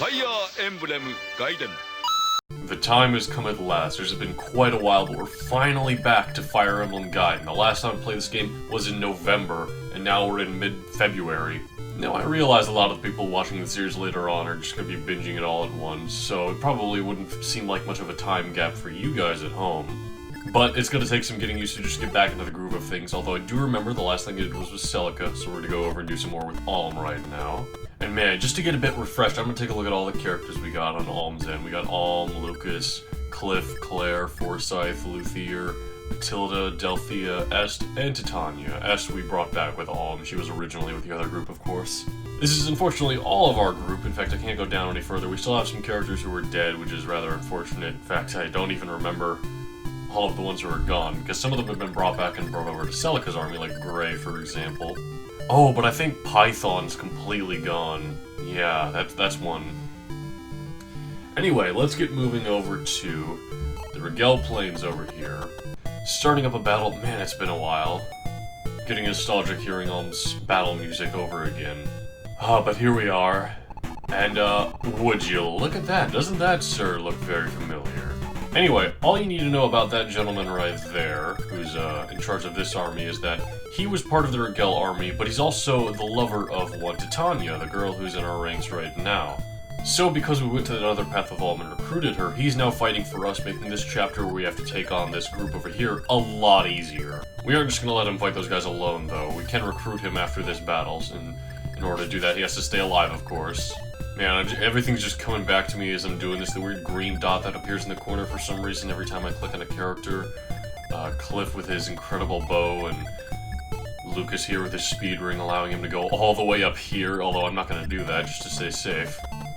Fire Emblem Gaiden. The time has come at last. There's been quite a while, but we're finally back to Fire Emblem Gaiden. The last time I played this game was in November, and now we're in mid-February. Now, I realize a lot of the people watching the series later on are just going to be binging it all at once, so it probably wouldn't seem like much of a time gap for you guys at home. But it's going to take some getting used to just get back into the groove of things, although I do remember the last thing I did was with Celica, so we're going to go over and do some more with Alm right now. And man, just to get a bit refreshed, I'm going to take a look at all the characters we got on Alm's end. We got Alm, Lucas, Cliff, Claire, Forsyth, Luthier, Matilda, Delphia, Est, and Titania. Est we brought back with Alm. She was originally with the other group, of course. This is unfortunately all of our group. In fact, I can't go down any further. We still have some characters who are dead, which is rather unfortunate. In fact, I don't even remember all of the ones who are gone, because some of them have been brought back and brought over to Celica's army, like Gray, for example. Oh, but I think Python's completely gone. Yeah, that's one. Anyway, let's get moving over to the Rigel Plains over here. Starting up a battle. Man, it's been a while. Getting nostalgic hearing Alm's battle music over again. But here we are. And, would you look at that? Doesn't that, sir, look very familiar? Anyway, all you need to know about that gentleman right there, who's in charge of this army, is that he was part of the Rigel army, but he's also the lover of one Titania, the girl who's in our ranks right now. So because we went to another path of Alm and recruited her, he's now fighting for us, making this chapter where we have to take on this group over here a lot easier. We aren't just going to let him fight those guys alone, though. We can recruit him after this battle, and in order to do that, he has to stay alive, of course. Man, everything's just coming back to me as I'm doing this. The weird green dot that appears in the corner for some reason every time I click on a character. Cliff with his incredible bow, and Lucas here with his speed ring, allowing him to go all the way up here, although I'm not going to do that just to stay safe.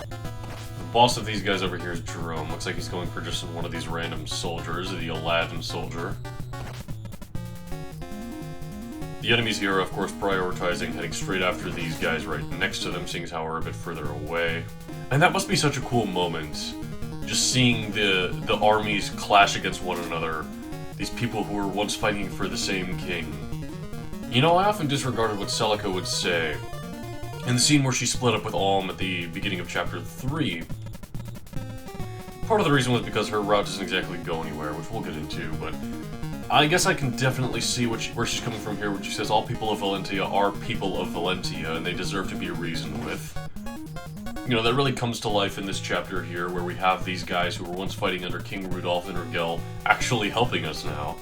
The boss of these guys over here is Jerome. Looks like he's going for just one of these random soldiers, the Aladdin soldier. The enemies here are, of course, prioritizing heading straight after these guys right next to them, seeing as how we're a bit further away. And that must be such a cool moment, just seeing the armies clash against one another. These people who were once fighting for the same king. You know, I often disregarded what Celica would say. In the scene where she split up with Alm at the beginning of Chapter 3, part of the reason was because her route doesn't exactly go anywhere, which we'll get into, but I guess I can definitely see where she's coming from here, when she says all people of Valentia are people of Valentia, and they deserve to be reasoned with. You know, that really comes to life in this chapter here, where we have these guys who were once fighting under King Rudolph and Rigel actually helping us now.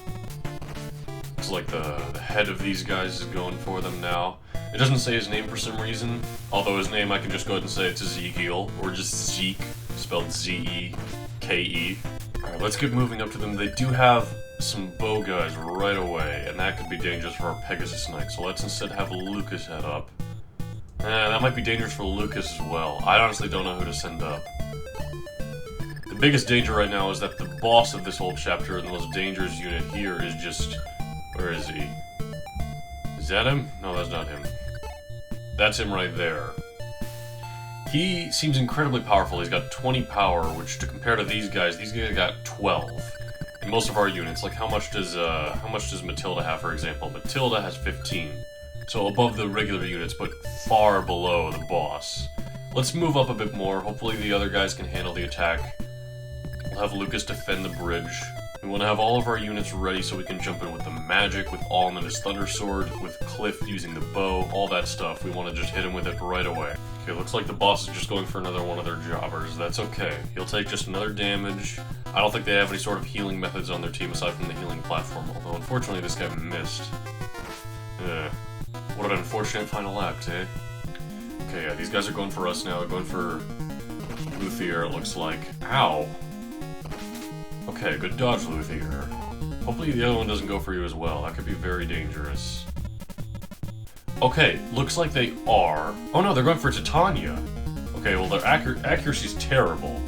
Looks like the head of these guys is going for them now. It doesn't say his name for some reason, although his name I can just go ahead and say it's Ezekiel, or just Zeke, spelled Z-E-K-E. Alright, let's get moving up to them. They do have some bow guys right away, and that could be dangerous for our Pegasus Knight, so let's instead have Lucas head up. That might be dangerous for Lucas as well. I honestly don't know who to send up. The biggest danger right now is that the boss of this whole chapter and the most dangerous unit here is just... Where is he? Is that him? No, that's not him. That's him right there. He seems incredibly powerful. He's got 20 power, which to compare to these guys got 12. In most of our units, like how much does Matilda have, for example? Matilda has 15. So above the regular units, but far below the boss. Let's move up a bit more. Hopefully the other guys can handle the attack. We'll have Lucas defend the bridge. We want to have all of our units ready so we can jump in with the magic, with Alm and his Thunder Sword, with Cliff using the bow, all that stuff. We want to just hit him with it right away. Okay, looks like the boss is just going for another one of their jobbers. That's okay. He'll take just another damage. I don't think they have any sort of healing methods on their team aside from the healing platform, although unfortunately this guy missed. What an unfortunate final act, eh? Okay, yeah, these guys are going for us now. Going for Luthier, it looks like. Ow! Okay, good dodge, Luthier. Hopefully the other one doesn't go for you as well. That could be very dangerous. Okay, looks like they are. Oh no, they're going for Titania. Okay, well their accuracy's terrible.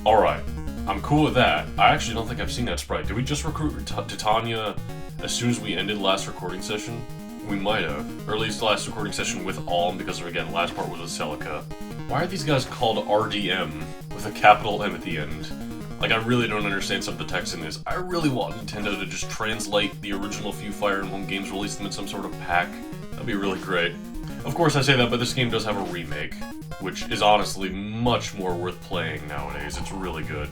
Alright, I'm cool with that. I actually don't think I've seen that sprite. Did we just recruit Titania as soon as we ended last recording session? We might have. Or at least last recording session with Alm, because again, last part was with Celica. Why are these guys called RDM with a capital M at the end? Like, I really don't understand some of the text in this. I really want Nintendo to just translate the original few Fire Emblem games, release them in some sort of pack. That'd be really great. Of course I say that, but this game does have a remake. which is honestly much more worth playing nowadays. It's really good.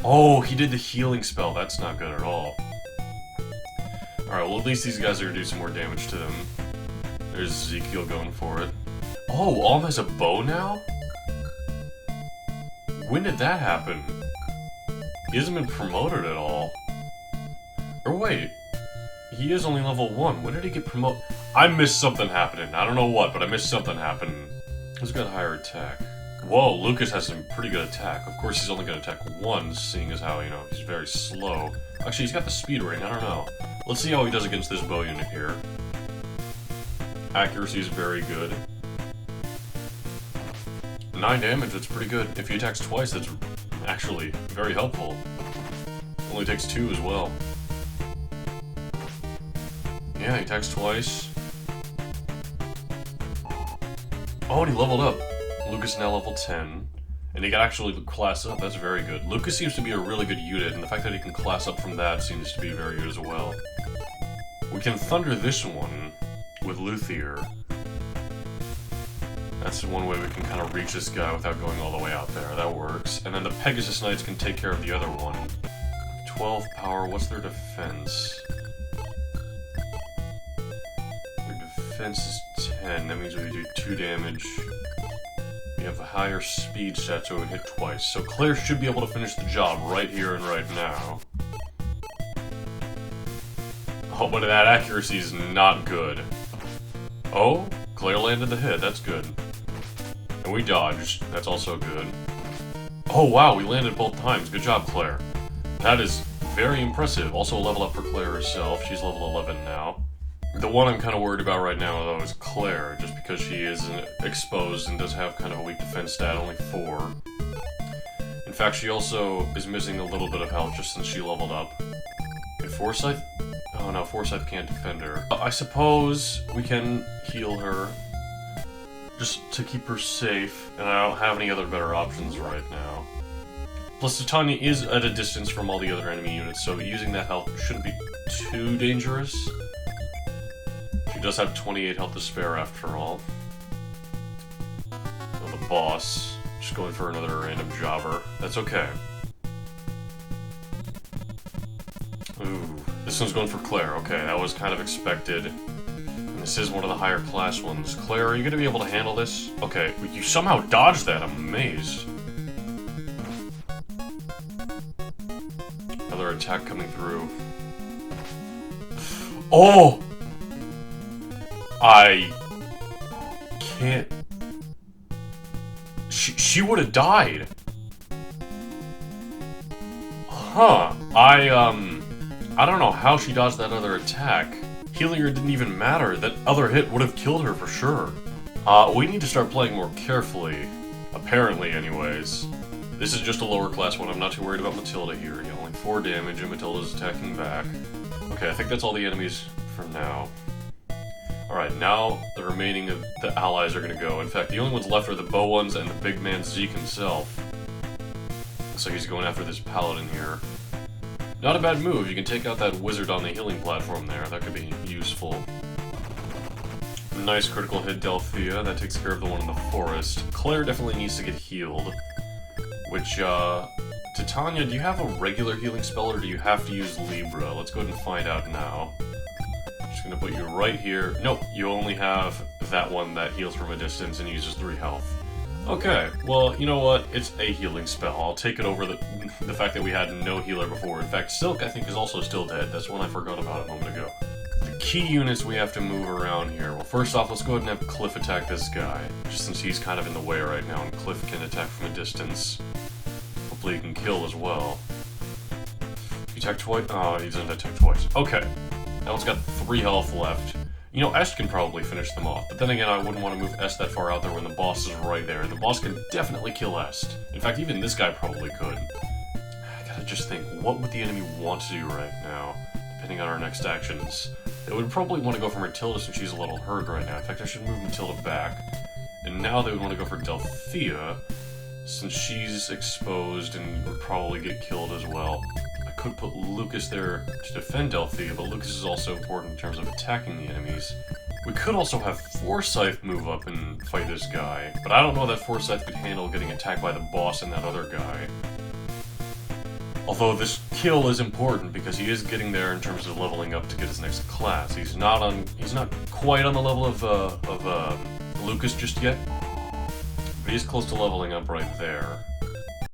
Oh, he did the healing spell. That's not good at all. Alright, well at least these guys are gonna do some more damage to them. There's Ezekiel going for it. Oh, Alm has a bow now? When did that happen? He hasn't been promoted at all. Or wait, he is only level 1. When did he get promoted? I missed something happening. I don't know what, but I missed something happening. Who's got higher attack? Whoa, Lucas has some pretty good attack. Of course, he's only going to attack once, seeing as how, you know, he's very slow. Actually, he's got the speed ring. I don't know. Let's see how he does against this bow unit here. Accuracy is very good. 9 damage, that's pretty good. If he attacks twice, that's actually very helpful. Only takes 2 as well. Yeah, he attacks twice. Oh, and he leveled up. Lucas is now level 10. And he can actually class up, that's very good. Lucas seems to be a really good unit, and the fact that he can class up from that seems to be very good as well. We can thunder this one with Luthier. That's one way we can kind of reach this guy without going all the way out there. That works. And then the Pegasus Knights can take care of the other one. 12 power, what's their defense? Their defense is 10, that means we do 2 damage. We have a higher speed stat, so we hit twice. So Claire should be able to finish the job right here and right now. Oh, but that accuracy is not good. Oh, Claire landed the hit, that's good. And we dodged, that's also good. Oh wow, we landed both times, good job Claire. That is very impressive. Also a level up for Claire herself, she's level 11 now. The one I'm kind of worried about right now, though, is Claire, just because she is exposed and does have kind of a weak defense stat, only 4. In fact, she also is missing a little bit of health just since she leveled up. Can Forsyth? Oh no, Forsyth can't defend her. I suppose we can heal her, just to keep her safe, and I don't have any other better options right now. Plus, Titania is at a distance from all the other enemy units, so using that health shouldn't be too dangerous. She does have 28 health to spare after all. Oh, the boss. Just going for another random jobber. That's okay. Ooh, this one's going for Claire. Okay, that was kind of expected. And this is one of the higher class ones. Claire, are you going to be able to handle this? Okay, you somehow dodged that. I'm amazed. Another attack coming through. Oh! I can't... She would have died. Huh. I don't know how she dodged that other attack. Healing her didn't even matter. That other hit would have killed her for sure. We need to start playing more carefully. Apparently, anyways. This is just a lower class one. I'm not too worried about Matilda here. You know, only 4 damage and Matilda's attacking back. Okay, I think that's all the enemies for now. Alright, now the remaining of the allies are gonna go. In fact, the only ones left are the bow ones and the big man Zeke himself. Looks like he's going after this paladin here. Not a bad move. You can take out that wizard on the healing platform there. That could be useful. Nice critical hit, Delphia. That takes care of the one in the forest. Claire definitely needs to get healed. Which, Titania, do you have a regular healing spell or do you have to use Libra? Let's go ahead and find out now. Just gonna put you right here. Nope, you only have that one that heals from a distance and uses 3 health. Okay, well, you know what? It's a healing spell. I'll take it over the fact that we had no healer before. In fact, Silk, I think, is also still dead. That's one I forgot about a moment ago. The key units we have to move around here. Well, first off, let's go ahead and have Cliff attack this guy. Just since he's kind of in the way right now, and Cliff can attack from a distance. Hopefully he can kill as well. He attacked twice? Oh, he doesn't attack twice. Okay. That one's got 3 health left. You know, Est can probably finish them off, but then again, I wouldn't want to move Est that far out there when the boss is right there. The boss can definitely kill Est. In fact, even this guy probably could. I gotta just think, what would the enemy want to do right now, depending on our next actions? They would probably want to go for Matilda since she's a little hurt right now. In fact, I should move Matilda back. And now they would want to go for Delphia, since she's exposed and would probably get killed as well. I could put Lucas there to defend Delphia, but Lucas is also important in terms of attacking the enemies. We could also have Forsyth move up and fight this guy, but I don't know that Forsyth could handle getting attacked by the boss and that other guy. Although this kill is important because he is getting there in terms of leveling up to get his next class. He's not quite on the level of Lucas just yet, but he's close to leveling up right there.